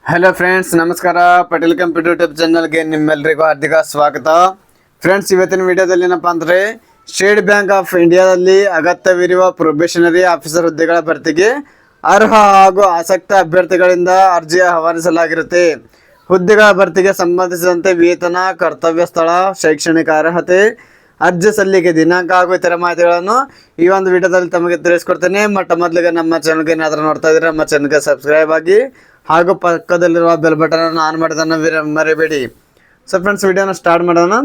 Hello friends, ನಮಸ್ಕಾರ. Patel computer YouTube ಚಾನಲ್ಗೆ ನಿಮ್ಮೆಲ್ಲರಿಗೂ ಹಾರ್ದಿಕ ಸ್ವಾಗತ. ಫ್ರೆಂಡ್ಸ್, ಇವತ್ತಿನ ವಿಡಿಯೋದಲ್ಲಿ ಏನಪ್ಪ ಅಂದರೆ ಸ್ಟೇಟ್ ಬ್ಯಾಂಕ್ ಆಫ್ ಇಂಡಿಯಾದಲ್ಲಿ ಅಗತ್ಯವಿರುವ ಪ್ರೊಬೇಷನರಿ ಆಫೀಸರ್ ಹುದ್ದೆಗಳ ಭರ್ತಿಗೆ ಅರ್ಹ ಹಾಗೂ ಆಸಕ್ತ ಅಭ್ಯರ್ಥಿಗಳಿಂದ ಅರ್ಜಿ ಆಹ್ವಾನಿಸಲಾಗಿರುತ್ತೆ. ಹುದ್ದೆಗಳ ಭರ್ತಿಗೆ ಸಂಬಂಧಿಸಿದಂತೆ ವೇತನ, ಕರ್ತವ್ಯ ಸ್ಥಳ, ಶೈಕ್ಷಣಿಕ ಅರ್ಹತೆ, ಅರ್ಜಿ ಸಲ್ಲಿಕೆ ದಿನಾಂಕ ಹಾಗೂ ಇತರ ಮಾಹಿತಿಗಳನ್ನು ಈ ಒಂದು ವಿಡಿಯೋದಲ್ಲಿ ತಮಗೆ ತಿಳಿಸ್ಕೊಡ್ತೇನೆ. ಮೊದಲಿಗೆ ನಮ್ಮ ಚಾನಲ್ಗೆ ಏನಾದರೂ ನೋಡ್ತಾ ಇದ್ರೆ ನಮ್ಮ ಚಾನಲ್ಗೆ ಸಬ್ಸ್ಕ್ರೈಬ್ ಆಗಿ ಹಾಗೂ ಪಕ್ಕದಲ್ಲಿರುವ ಬೆಲ್ ಬಟನ್ ಆನ್ ಮಾಡೋದನ್ನು ಮರಿಬೇಡಿ. ಸೊ ಫ್ರೆಂಡ್ಸ್, ವಿಡಿಯೋನ ಸ್ಟಾರ್ಟ್ ಮಾಡೋಣ.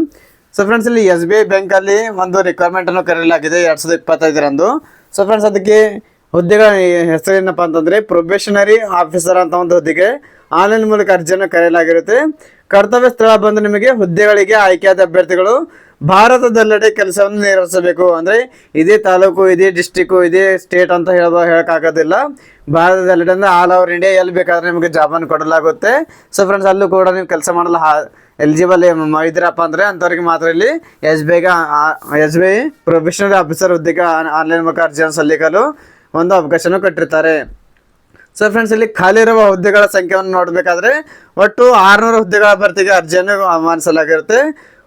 ಸೊ ಫ್ರೆಂಡ್ಸ್, ಇಲ್ಲಿ SBI ಬ್ಯಾಂಕಲ್ಲಿ ಒಂದು ರಿಕ್ವೈರ್ಮೆಂಟನ್ನು ಕರೆಯಲಾಗಿದೆ 2025ರಂದು. ಸೊ ಫ್ರೆಂಡ್ಸ್, ಅದಕ್ಕೆ ಹುದ್ದೆಗಳ ಹೆಸರೇನಪ್ಪ ಅಂತಂದರೆ ಪ್ರೊಬೇಷನರಿ ಆಫೀಸರ್ ಅಂತ ಒಂದು ಹುದ್ದೆಗೆ ಆನ್ಲೈನ್ ಮೂಲಕ ಅರ್ಜಿಯನ್ನು ಕರೆಯಲಾಗಿರುತ್ತೆ. ಕರ್ತವ್ಯ ಸ್ಥಳ ಬಂದು ನಿಮಗೆ ಹುದ್ದೆಗಳಿಗೆ ಆಯ್ಕೆಯಾದ ಅಭ್ಯರ್ಥಿಗಳು ಭಾರತದೆಲ್ಲೆಡೆ ಕೆಲಸವನ್ನು ನಿರ್ವಹಿಸಬೇಕು. ಅಂದರೆ ಇದೇ ತಾಲೂಕು, ಇದೇ ಡಿಸ್ಟಿಕ್ಕು, ಇದೇ ಸ್ಟೇಟ್ ಅಂತ ಹೇಳೋಕ್ಕಾಗೋದಿಲ್ಲ. ಭಾರತದೆಲ್ಲೆಡೆ ಅಂದರೆ ಆಲ್ ಓವರ್ ಇಂಡಿಯಾ ಎಲ್ಲಿ ಬೇಕಾದರೆ ನಿಮಗೆ ಜಾಬನ್ನು ಕೊಡಲಾಗುತ್ತೆ. ಸೊ ಫ್ರೆಂಡ್ಸ್, ಅಲ್ಲೂ ಕೂಡ ನೀವು ಕೆಲಸ ಮಾಡಲು ಎಲಿಜಿಬಲ್ ಇದ್ದೀರಪ್ಪ ಅಂದರೆ ಅಂಥವ್ರಿಗೆ ಮಾತ್ರ ಇಲ್ಲಿ SBI ಪ್ರೊಬೇಷನರಿ ಆಫೀಸರ್ ಹುದ್ದೆಗೆ ಆನ್ಲೈನ್ ಮೂಲಕ ಅರ್ಜಿಯನ್ನು ಸಲ್ಲಿಸಲು ಒಂದು ಅವಕಾಶನ ಕೊಟ್ಟಿರ್ತಾರೆ. ಸೊ ಫ್ರೆಂಡ್ಸ್, ಇಲ್ಲಿ ಖಾಲಿ ಇರುವ ಹುದ್ದೆಗಳ ಸಂಖ್ಯೆಯನ್ನು ನೋಡಬೇಕಾದ್ರೆ ಒಟ್ಟು 600 ಹುದ್ದೆಗಳ ಭರ್ತಿಗೆ ಅರ್ಜಿಯನ್ನು ಆಹ್ವಾನಿಸಲಾಗಿರುತ್ತೆ.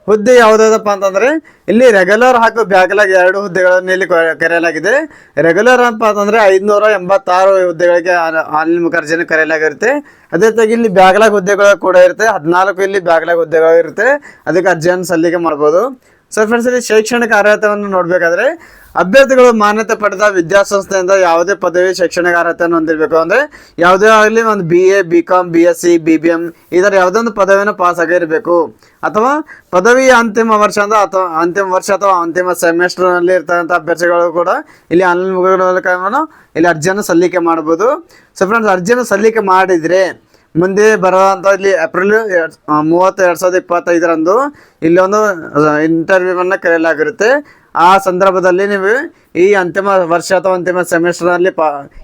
ಹುದ್ದೆ ಯಾವುದಾದಪ್ಪ ಅಂತಂದರೆ ಇಲ್ಲಿ ರೆಗ್ಯುಲರ್ ಹಾಗೂ ಬ್ಯಾಕ್ಲಾಗ್ 2 ಹುದ್ದೆಗಳನ್ನು ಇಲ್ಲಿ ಕರೆಯಲಾಗಿದೆ. ರೆಗ್ಯುಲರ್ ಅಂತ ಅಂತಂದರೆ 586 ಹುದ್ದೆಗಳಿಗೆ ಆನ್ಲೈನ್ ಮುಖ ಅರ್ಜಿಯನ್ನು ಕರೆಯಲಾಗಿರುತ್ತೆ. ಅದೇ ರೀತಿಯಾಗಿ ಇಲ್ಲಿ ಬ್ಯಾಕ್ಲಾಗ್ ಹುದ್ದೆಗಳು ಕೂಡ ಇರುತ್ತೆ. 14 ಇಲ್ಲಿ ಬ್ಯಾಕ್ಲಾಗ್ ಹುದ್ದೆಗಳು ಇರುತ್ತೆ. ಅದಕ್ಕೆ ಅರ್ಜಿಯನ್ನು ಸಲ್ಲಿಕೆ ಮಾಡ್ಬೋದು. ಸೊ ಫ್ರೆಂಡ್ಸ್, ಇಲ್ಲಿ ಶೈಕ್ಷಣಿಕ ಅರ್ಹತೆಯನ್ನು ನೋಡಬೇಕಾದ್ರೆ ಅಭ್ಯರ್ಥಿಗಳು ಮಾನ್ಯತೆ ಪಡೆದ ವಿದ್ಯಾಸಂಸ್ಥೆಯಿಂದ ಯಾವುದೇ ಪದವಿ ಶೈಕ್ಷಣಿಕ ಅರ್ಹತೆಯನ್ನು ಹೊಂದಿರಬೇಕು. ಅಂದರೆ ಯಾವುದೇ ಆಗಲಿ ಒಂದು BA, BCom, BSc, BBM ಇದರ ಯಾವುದೋ ಒಂದು ಪದವಿಯನ್ನು ಪಾಸ್ ಆಗಿರಬೇಕು. ಅಥವಾ ಪದವಿಯ ಅಂತಿಮ ವರ್ಷ ಅಥವಾ ಅಂತಿಮ ಸೆಮಿಸ್ಟರ್ನಲ್ಲಿ ಇರ್ತಕ್ಕಂಥ ಅಭ್ಯರ್ಥಿಗಳು ಕೂಡ ಇಲ್ಲಿ ಆನ್ಲೈನ್ ಮೂಲಕ ಇಲ್ಲಿ ಅರ್ಜಿಯನ್ನು ಸಲ್ಲಿಕೆ ಮಾಡ್ಬೋದು. ಸೊ ಫ್ರೆಂಡ್ಸ್, ಅರ್ಜಿಯನ್ನು ಸಲ್ಲಿಕೆ ಮಾಡಿದರೆ ಮುಂದೆ ಬರುವಂಥ ಇಲ್ಲಿ ಏಪ್ರಿಲ್ 30, 2025ರಂದು ಇಲ್ಲಿ ಒಂದು ಇಂಟರ್ವ್ಯೂವನ್ನು ಕರೆಯಲಾಗಿರುತ್ತೆ. ಆ ಸಂದರ್ಭದಲ್ಲಿ ನೀವು ಈ ಅಂತಿಮ ವರ್ಷ ಅಥವಾ ಅಂತಿಮ ಸೆಮಿಸ್ಟರ್ನಲ್ಲಿ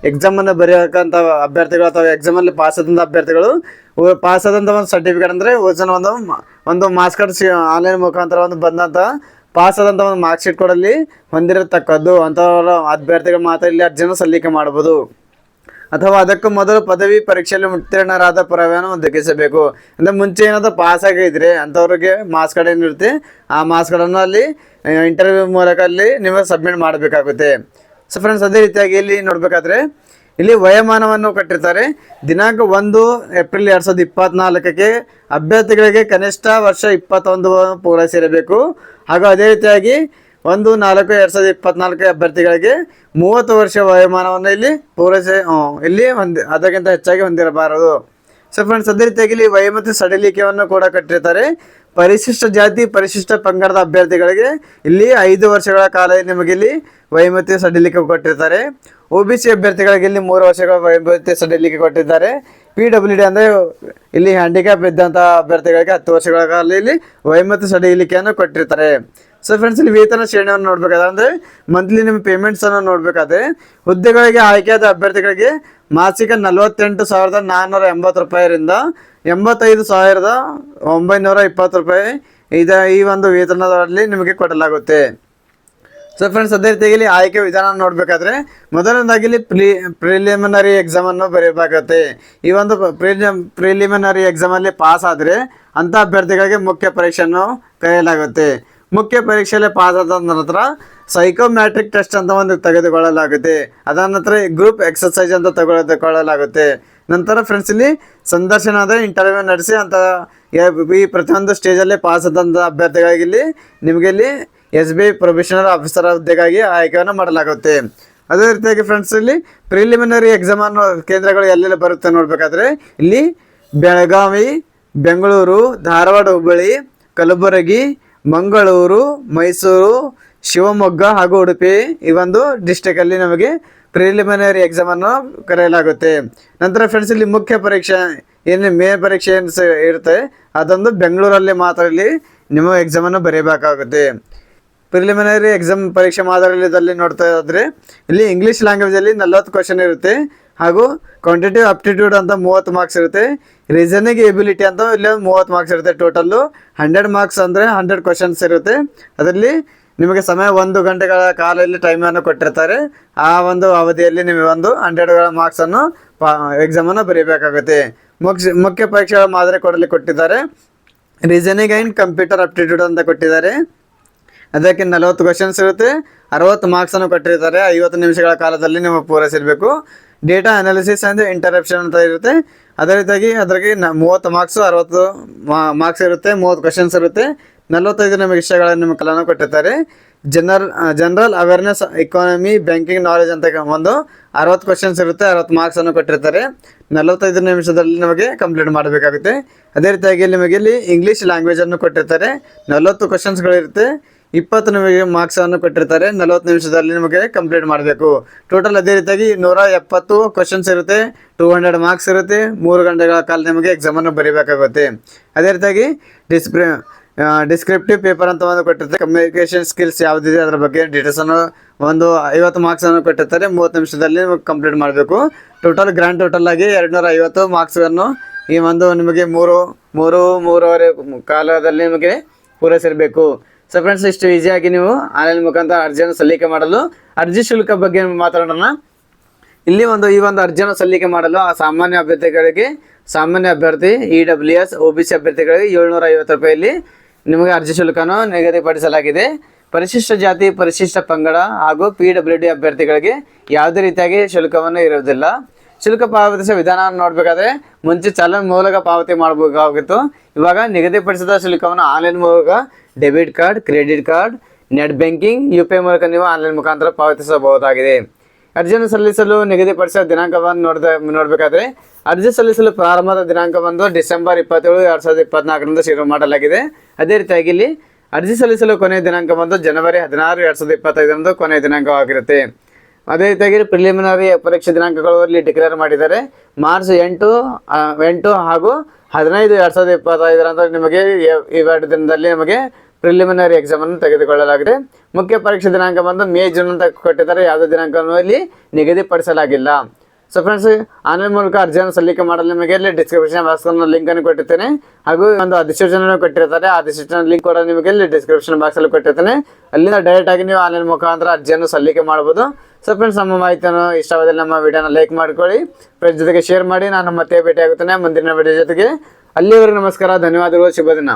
ಎಕ್ಸಾಮನ್ನು ಬರೆಯೋಕ್ಕಂಥ ಅಭ್ಯರ್ಥಿಗಳು ಅಥವಾ ಎಕ್ಸಾಮಲ್ಲಿ ಪಾಸಾದಂಥ ಅಭ್ಯರ್ಥಿಗಳು ಪಾಸಾದಂಥ ಒಂದು ಸರ್ಟಿಫಿಕೇಟ್ ಅಂದರೆ ಒಂದು ಮಾರ್ಕ್ಸ್ ಕಾರ್ಡ್ ಆನ್ಲೈನ್ ಮುಖಾಂತರ ಒಂದು ಬಂದಂಥ ಪಾಸಾದಂಥ ಒಂದು ಮಾರ್ಕ್ ಶೀಟ್ ಕೊಡಲ್ಲಿ ಹೊಂದಿರತಕ್ಕದ್ದು ಅಂಥವರ ಅಭ್ಯರ್ಥಿಗಳು ಮಾತ್ರ ಇಲ್ಲಿ ಅರ್ಜಿಯನ್ನು ಸಲ್ಲಿಕೆ ಮಾಡ್ಬೋದು. ಅಥವಾ ಅದಕ್ಕೂ ಮೊದಲು ಪದವಿ ಪರೀಕ್ಷೆಯಲ್ಲಿ ಉತ್ತೀರ್ಣರಾದ ಪುರಾವೆಯನ್ನು ಒದಗಿಸಬೇಕು. ಅಂದರೆ ಮುಂಚೆ ಏನಾದರೂ ಪಾಸ್ ಆಗಿದ್ರೆ ಅಂಥವ್ರಿಗೆ ಮಾರ್ಕ್ಸ್ ಕಾರ್ಡ್ ಏನಿರುತ್ತೆ ಆ ಮಾರ್ಕ್ಸ್ ಕಾರ್ಡನ್ನು ಅಲ್ಲಿ ಇಂಟರ್ವ್ಯೂ ಮೂಲಕ ಅಲ್ಲಿ ನೀವು ಸಬ್ಮಿಟ್ ಮಾಡಬೇಕಾಗುತ್ತೆ. ಸೊ ಫ್ರೆಂಡ್ಸ್, ಅದೇ ರೀತಿಯಾಗಿ ಇಲ್ಲಿ ನೋಡಬೇಕಾದ್ರೆ ಇಲ್ಲಿ ವಯೋಮಾನವನ್ನು ಕೊಟ್ಟಿರ್ತಾರೆ. ದಿನಾಂಕ 1 ಏಪ್ರಿಲ್ 2024ಕ್ಕೆ ಅಭ್ಯರ್ಥಿಗಳಿಗೆ ಕನಿಷ್ಠ ವರ್ಷ 21 ಪೂರೈಸಿರಬೇಕು. ಹಾಗೂ ಅದೇ ರೀತಿಯಾಗಿ 1/4/2024 ಅಭ್ಯರ್ಥಿಗಳಿಗೆ 30 ವರ್ಷ ವಯೋಮಾನವನ್ನು ಇಲ್ಲಿ ಅದಕ್ಕಿಂತ ಹೆಚ್ಚಾಗಿ ಹೊಂದಿರಬಾರದು. ಸೊ ಫ್ರೆಂಡ್ಸ್, ಅದೇ ರೀತಿಯಾಗಿ ಇಲ್ಲಿ ವಯೋಮಿತಿ ಸಡಿಲಿಕೆಯನ್ನು ಕೂಡ ಕಟ್ಟಿರ್ತಾರೆ. ಪರಿಶಿಷ್ಟ ಜಾತಿ, ಪರಿಶಿಷ್ಟ ಪಂಗಡದ ಅಭ್ಯರ್ಥಿಗಳಿಗೆ ಇಲ್ಲಿ 5 ವರ್ಷಗಳ ಕಾಲ ನಿಮಗೆ ಇಲ್ಲಿ ವಯೋಮಿತಿ ಸಡಿಲಿಕೆ ಕೊಟ್ಟಿರ್ತಾರೆ. OBC ಅಭ್ಯರ್ಥಿಗಳಿಗೆ ಇಲ್ಲಿ 3 ವರ್ಷಗಳ ವಯೋಮಿತಿ ಸಡಿಲಿಕೆ ಕೊಟ್ಟಿದ್ದಾರೆ. PWD ಅಂದರೆ ಇಲ್ಲಿ ಹ್ಯಾಂಡಿಕ್ಯಾಪ್ ಇದ್ದಂಥ ಅಭ್ಯರ್ಥಿಗಳಿಗೆ 10 ವರ್ಷಗಳ ಕಾಲ ಇಲ್ಲಿ ವಯೋಮಿತಿ ಸಡಿಲಿಕೆಯನ್ನು ಕೊಟ್ಟಿರ್ತಾರೆ. ಸೊ ಫ್ರೆಂಡ್ಸ್, ಇಲ್ಲಿ ವೇತನ ಶ್ರೇಣಿಯನ್ನು ನೋಡಬೇಕಾದ್ರೆ ಅಂದರೆ ಮಂತ್ಲಿ ನಿಮ್ಮ ಪೇಮೆಂಟ್ಸನ್ನು ನೋಡಬೇಕಾದ್ರೆ ಹುದ್ದೆಗಳಿಗೆ ಆಯ್ಕೆಯಾದ ಅಭ್ಯರ್ಥಿಗಳಿಗೆ ಮಾಸಿಕ 48,480 ರೂಪಾಯಿರಿಂದ 85,920 ರೂಪಾಯಿ ಈ ಒಂದು ವೇತನದಲ್ಲಿ ನಿಮಗೆ ಕೊಡಲಾಗುತ್ತೆ. ಸೊ ಫ್ರೆಂಡ್ಸ್, ಅದೇ ರೀತಿಯಾಗಿ ಇಲ್ಲಿ ಆಯ್ಕೆ ವಿಧಾನ ನೋಡಬೇಕಾದ್ರೆ ಮೊದಲನೇದಾಗಿ ಇಲ್ಲಿ ಪ್ರಿಲಿಮಿನರಿ ಎಕ್ಸಾಮನ್ನು ಬರೆಯಬೇಕಾಗುತ್ತೆ. ಈ ಒಂದು ಪ್ರಿಲಿಮಿನರಿ ಎಕ್ಸಾಮಲ್ಲಿ ಪಾಸ್ ಆದರೆ ಅಂಥ ಅಭ್ಯರ್ಥಿಗಳಿಗೆ ಮುಖ್ಯ ಪರೀಕ್ಷೆಯನ್ನು ಕರೆಯಲಾಗುತ್ತೆ. ಮುಖ್ಯ ಪರೀಕ್ಷೆಯಲ್ಲಿ ಪಾಸ್ ಆದ ನಂತರ ಸೈಕೋಮ್ಯಾಟ್ರಿಕ್ ಟೆಸ್ಟ್ ಅಂತ ಒಂದು ತೆಗೆದುಕೊಳ್ಳಲಾಗುತ್ತೆ. ಅದಾದ ನಂತರ ಗ್ರೂಪ್ ಎಕ್ಸರ್ಸೈಸ್ ಅಂತ ತೆಗೆದುಕೊಳ್ಳಲಾಗುತ್ತೆ. ನಂತರ ಫ್ರೆಂಡ್ಸ್, ಇಲ್ಲಿ ಸಂದರ್ಶನದ ಇಂಟರ್ವ್ಯೂ ನಡೆಸಿ ಅಂತ ಈ ಪ್ರತಿಯೊಂದು ಸ್ಟೇಜಲ್ಲಿ ಪಾಸ್ ಆದಂಥ ಅಭ್ಯರ್ಥಿಗಳಿಗೆ ಇಲ್ಲಿ ನಿಮಗೆ ಇಲ್ಲಿ SBI ಪ್ರೊಬೇಷನರಿ ಆಫೀಸರ್ ಹುದ್ದೆಗಾಗಿ ಆಯ್ಕೆಯನ್ನು ಮಾಡಲಾಗುತ್ತೆ. ಅದೇ ರೀತಿಯಾಗಿ ಫ್ರೆಂಡ್ಸ್, ಇಲ್ಲಿ ಪ್ರಿಲಿಮಿನರಿ ಎಕ್ಸಾಮನ್ನು ಕೇಂದ್ರಗಳು ಎಲ್ಲೆಲ್ಲಿ ಬರುತ್ತೆ ನೋಡಬೇಕಾದ್ರೆ ಇಲ್ಲಿ ಬೆಳಗಾವಿ, ಬೆಂಗಳೂರು, ಧಾರವಾಡ, ಹುಬ್ಬಳ್ಳಿ, ಕಲಬುರಗಿ, ಮಂಗಳೂರು, ಮೈಸೂರು, ಶಿವಮೊಗ್ಗ ಹಾಗೂ ಉಡುಪಿ ಈ ಒಂದು ಡಿಸ್ಟಿಕಲ್ಲಿ ನಮಗೆ ಪ್ರಿಲಿಮಿನರಿ ಎಕ್ಸಾಮನ್ನು ಕರೆಯಲಾಗುತ್ತೆ. ನಂತರ ಫ್ರೆಂಡ್ಸ್, ಇಲ್ಲಿ ಮುಖ್ಯ ಪರೀಕ್ಷೆ ಮೇನ್ ಪರೀಕ್ಷೆ ಏನು ಇರುತ್ತೆ ಅದೊಂದು ಬೆಂಗಳೂರಲ್ಲಿ ಮಾತ್ರ ಇಲ್ಲಿ ನಿಮ್ಮ ಎಕ್ಸಾಮನ್ನು ಬರೆಯಬೇಕಾಗುತ್ತೆ. ಪ್ರಿಲಿಮಿನರಿ ಎಕ್ಸಾಮ್ ಪರೀಕ್ಷೆ ಮಾದರಿಯಲ್ಲಿ ನೋಡ್ತಾ ಇದ್ದರೆ ಇಲ್ಲಿ ಇಂಗ್ಲೀಷ್ ಲ್ಯಾಂಗ್ವೇಜಲ್ಲಿ 40 ಕ್ವಶನ್ ಇರುತ್ತೆ. ಹಾಗೂ ಕ್ವಾಂಟಿಟಿವ್ ಆಪ್ಟಿಟ್ಯೂಡ್ ಅಂತ 30 ಮಾರ್ಕ್ಸ್ ಇರುತ್ತೆ. ರೀಸನಿಂಗ್ ಎಬಿಲಿಟಿ ಅಂತ ಇಲ್ಲಿ 30 ಮಾರ್ಕ್ಸ್ ಇರುತ್ತೆ. ಟೋಟಲ್ಲು 100 ಮಾರ್ಕ್ಸ್ ಅಂದರೆ 100 ಕ್ವಶನ್ಸ್ ಇರುತ್ತೆ. ಅದರಲ್ಲಿ ನಿಮಗೆ ಸಮಯ 1 ಗಂಟೆಗಳ ಕಾಲ ಇಲ್ಲಿ ಟೈಮನ್ನು ಕೊಟ್ಟಿರ್ತಾರೆ. ಆ ಒಂದು ಅವಧಿಯಲ್ಲಿ ನೀವು 100 ಮಾರ್ಕ್ಸನ್ನು ಎಕ್ಸಾಮನ್ನು ಬರೀಬೇಕಾಗುತ್ತೆ. ಮುಖ್ಯ ಪರೀಕ್ಷೆಗಳ ಮಾದರಿ ಕೊಟ್ಟಿದ್ದಾರೆ. ರೀಸನಿಂಗ್ ಆ್ಯಂಡ್ ಕಂಪ್ಯೂಟರ್ ಅಪ್ಟಿಟ್ಯೂಡ್ ಅಂತ ಕೊಟ್ಟಿದ್ದಾರೆ. ಅದಕ್ಕೆ 40 ಕ್ವಶನ್ಸ್ ಇರುತ್ತೆ, 60 ಮಾರ್ಕ್ಸನ್ನು ಕೊಟ್ಟಿರ್ತಾರೆ. 50 ನಿಮಿಷಗಳ ಕಾಲದಲ್ಲಿ ನೀವು ಪೂರೈಸಿರಬೇಕು. ಡೇಟಾ ಅನಾಲಿಸಿಸ್ ಆ್ಯಂಡ್ ಇಂಟರಪ್ಷನ್ ಅಂತ ಇರುತ್ತೆ. ಅದೇ ರೀತಿಯಾಗಿ ಅದಕ್ಕೆ 30 ಮಾರ್ಕ್ಸು, 60 ಮಾರ್ಕ್ಸ್ ಇರುತ್ತೆ, 30 ಕ್ವಶನ್ಸ್ ಇರುತ್ತೆ, 45 ನಿಮಿಷಗಳ ನಿಮ್ಮ ಕಾಲವನ್ನು ಕೊಟ್ಟಿರ್ತಾರೆ. General awareness, economy, banking knowledge ಅಂತ ಒಂದು 60 ಕ್ವಶನ್ಸ್ ಇರುತ್ತೆ, 60 ಮಾರ್ಕ್ಸನ್ನು ಕೊಟ್ಟಿರ್ತಾರೆ. 45 ನಿಮಿಷದಲ್ಲಿ ನಮಗೆ ಕಂಪ್ಲೀಟ್ ಮಾಡಬೇಕಾಗುತ್ತೆ. ಅದೇ ರೀತಿಯಾಗಿ ನಿಮಗೆ ಇಲ್ಲಿ ಇಂಗ್ಲೀಷ್ ಲ್ಯಾಂಗ್ವೇಜನ್ನು ಕೊಟ್ಟಿರ್ತಾರೆ. 40 ಕ್ವಶನ್ಸ್ಗಳಿರುತ್ತೆ, 20 ನಿಮಗೆ ಮಾರ್ಕ್ಸನ್ನು ಕೊಟ್ಟಿರ್ತಾರೆ. 40 ನಿಮಿಷದಲ್ಲಿ ನಿಮಗೆ ಕಂಪ್ಲೀಟ್ ಮಾಡಬೇಕು. ಟೋಟಲ್ ಅದೇ ರೀತಿಯಾಗಿ 170 ಕ್ವಶನ್ಸ್ ಇರುತ್ತೆ, 200 ಮಾರ್ಕ್ಸ್ ಇರುತ್ತೆ. 3 ಗಂಟೆಗಳ ಕಾಲ ನಿಮಗೆ ಎಕ್ಸಾಮನ್ನು ಬರೀಬೇಕಾಗುತ್ತೆ. ಅದೇ ರೀತಿಯಾಗಿ ಡಿಸ್ಕ್ರಿಪ್ಟಿವ್ ಪೇಪರ್ ಅಂತ ಒಂದು ಕೊಟ್ಟಿರ್ತಾರೆ. ಕಮ್ಯುನಿಕೇಷನ್ ಸ್ಕಿಲ್ಸ್ ಯಾವುದಿದೆ ಅದರ ಬಗ್ಗೆ ಡೀಟೇಲ್ಸನ್ನು ಒಂದು 50 ಮಾರ್ಕ್ಸನ್ನು ಕೊಟ್ಟಿರ್ತಾರೆ. 30 ನಿಮಿಷದಲ್ಲಿ ನಿಮಗೆ ಕಂಪ್ಲೀಟ್ ಮಾಡಬೇಕು. ಗ್ರ್ಯಾಂಡ್ ಟೋಟಲ್ ಆಗಿ 250 ಮಾರ್ಕ್ಸನ್ನು ಈ ಒಂದು ನಿಮಗೆ ಮೂರುವರೆ ಕಾಲದಲ್ಲಿ ನಿಮಗೆ ಪೂರೈಸಿರಬೇಕು. ಸೊ ಫ್ರೆಂಡ್ಸ್, ಇಷ್ಟು ಈಸಿಯಾಗಿ ನೀವು ಆನ್ಲೈನ್ ಮುಖಾಂತರ ಅರ್ಜಿಯನ್ನು ಸಲ್ಲಿಕೆ ಮಾಡಲು, ಅರ್ಜಿ ಶುಲ್ಕ ಬಗ್ಗೆ ಮಾತಾಡೋಣ. ಇಲ್ಲಿ ಈ ಒಂದು ಅರ್ಜಿಯನ್ನು ಸಲ್ಲಿಕೆ ಮಾಡಲು ಸಾಮಾನ್ಯ ಅಭ್ಯರ್ಥಿ EWS OBC ಅಭ್ಯರ್ಥಿಗಳಿಗೆ 750 ರೂಪಾಯಿಯಲ್ಲಿ ನಿಮಗೆ ಅರ್ಜಿ ಶುಲ್ಕವನ್ನು ನಿಗದಿಪಡಿಸಲಾಗಿದೆ. ಪರಿಶಿಷ್ಟ ಜಾತಿ, ಪರಿಶಿಷ್ಟ ಪಂಗಡ ಹಾಗೂ PWD ಅಭ್ಯರ್ಥಿಗಳಿಗೆ ಯಾವುದೇ ರೀತಿಯಾಗಿ ಶುಲ್ಕವನ್ನು ಇರುವುದಿಲ್ಲ. ಶುಲ್ಕ ಪಾವತಿಸುವ ವಿಧಾನವನ್ನು ನೋಡಬೇಕಾದ್ರೆ ಮುಂಚೆ ಚಲನ್ ಮೂಲಕ ಪಾವತಿ ಮಾಡಬೇಕಾಗಿತ್ತು. ಇವಾಗ ನಿಗದಿಪಡಿಸಿದ ಶುಲ್ಕವನ್ನು ಆನ್ಲೈನ್ ಮೂಲಕ debit card, credit card, net banking, UPI ಮೂಲಕ ನೀವು ಆನ್ಲೈನ್ ಮುಖಾಂತರ ಪಾವತಿಸಬಹುದಾಗಿದೆ. ಅರ್ಜಿಯನ್ನು ಸಲ್ಲಿಸಲು ನಿಗದಿಪಡಿಸಿದ ದಿನಾಂಕವನ್ನು ನೋಡಬೇಕಾದ್ರೆ ಅರ್ಜಿ ಸಲ್ಲಿಸಲು ಪ್ರಾರಂಭದ ದಿನಾಂಕ ಡಿಸೆಂಬರ್ 27, 2024 ಶುರು ಮಾಡಲಾಗಿದೆ. ಅದೇ ರೀತಿಯಾಗಿ ಇಲ್ಲಿ ಅರ್ಜಿ ಸಲ್ಲಿಸಲು ಕೊನೆಯ ದಿನಾಂಕ ಜನವರಿ 16, 2025 ಕೊನೆಯ ದಿನಾಂಕವಾಗಿರುತ್ತೆ. ಅದೇ ರೀತಿಯಾಗಿ ಪ್ರಿಲಿಮಿನರಿ ಪರೀಕ್ಷೆ ದಿನಾಂಕಗಳು ಇಲ್ಲಿ ಡಿಕ್ಲೇರ್ ಮಾಡಿದ್ದಾರೆ. ಮಾರ್ಚ್ 8 ಹಾಗೂ 15, 2025 ನಿಮಗೆ ಈ 2 ದಿನದಲ್ಲಿ ನಿಮಗೆ ಪ್ರಿಲಿಮಿನರಿ ಎಕ್ಸಾಮನ್ನು ತೆಗೆದುಕೊಳ್ಳಲಾಗಿದೆ. ಮುಖ್ಯ ಪರೀಕ್ಷೆ ದಿನಾಂಕ ಮೇ, ಜೂನ್ ಅಂತ ಕೊಟ್ಟಿದ್ದಾರೆ. ಯಾವುದೇ ದಿನಾಂಕವನ್ನು ಇಲ್ಲಿ ನಿಗದಿಪಡಿಸಲಾಗಿಲ್ಲ. ಸೊ ಫ್ರೆಂಡ್ಸ್, ಆನ್ಲೈನ್ ಮೂಲಕ ಅರ್ಜಿಯನ್ನು ಸಲ್ಲಿಕೆ ಮಾಡಲು ನಿಮಗೆ ಇಲ್ಲಿ ಡಿಸ್ಕ್ರಿಪ್ಷನ್ ಬಾಕ್ಸ್ ಲಿಂಕನ್ನು ಕೊಟ್ಟಿರ್ತೇನೆ, ಹಾಗೂ ಒಂದು ಅಧಿಸೂಚನೆ ಕೊಟ್ಟಿರ್ತಾರೆ. ಆ ಅಧಿಸೂಚನೆ ಲಿಂಕ್ ಕೂಡ ನಿಮಗೆ ಇಲ್ಲಿ ಡಿಸ್ಕ್ರಿಪ್ಷನ್ ಬಾಕ್ಸಲ್ಲಿ ಕೊಟ್ಟಿರ್ತೇನೆ. ಅಲ್ಲಿಂದ ಡೈರೆಕ್ಟ್ ಆಗಿ ನೀವು ಆನ್ಲೈನ್ ಮುಖಾಂತರ ಅರ್ಜಿಯನ್ನು ಸಲ್ಲಿಕೆ ಮಾಡಬಹುದು. ಸೊ ಫ್ರೆಂಡ್ಸ್, ನಮ್ಮ ಮಾಹಿತಿಯನ್ನು ಇಷ್ಟವಾದಲ್ಲಿ ನಮ್ಮ ವಿಡಿಯೋನ ಲೈಕ್ ಮಾಡ್ಕೊಳ್ಳಿ, ಫ್ರೆಂಡ್ಸ್ ಜೊತೆಗೆ ಶೇರ್ ಮಾಡಿ. ನಾನು ಮತ್ತೆ ಭೇಟಿ ಆಗುತ್ತೇನೆ ಮುಂದಿನ ವಿಡಿಯೋ ಜೊತೆಗೆ. ಅಲ್ಲಿವರೆಗೂ ನಮಸ್ಕಾರ, ಧನ್ಯವಾದಗಳು, ಶುಭ ದಿನ.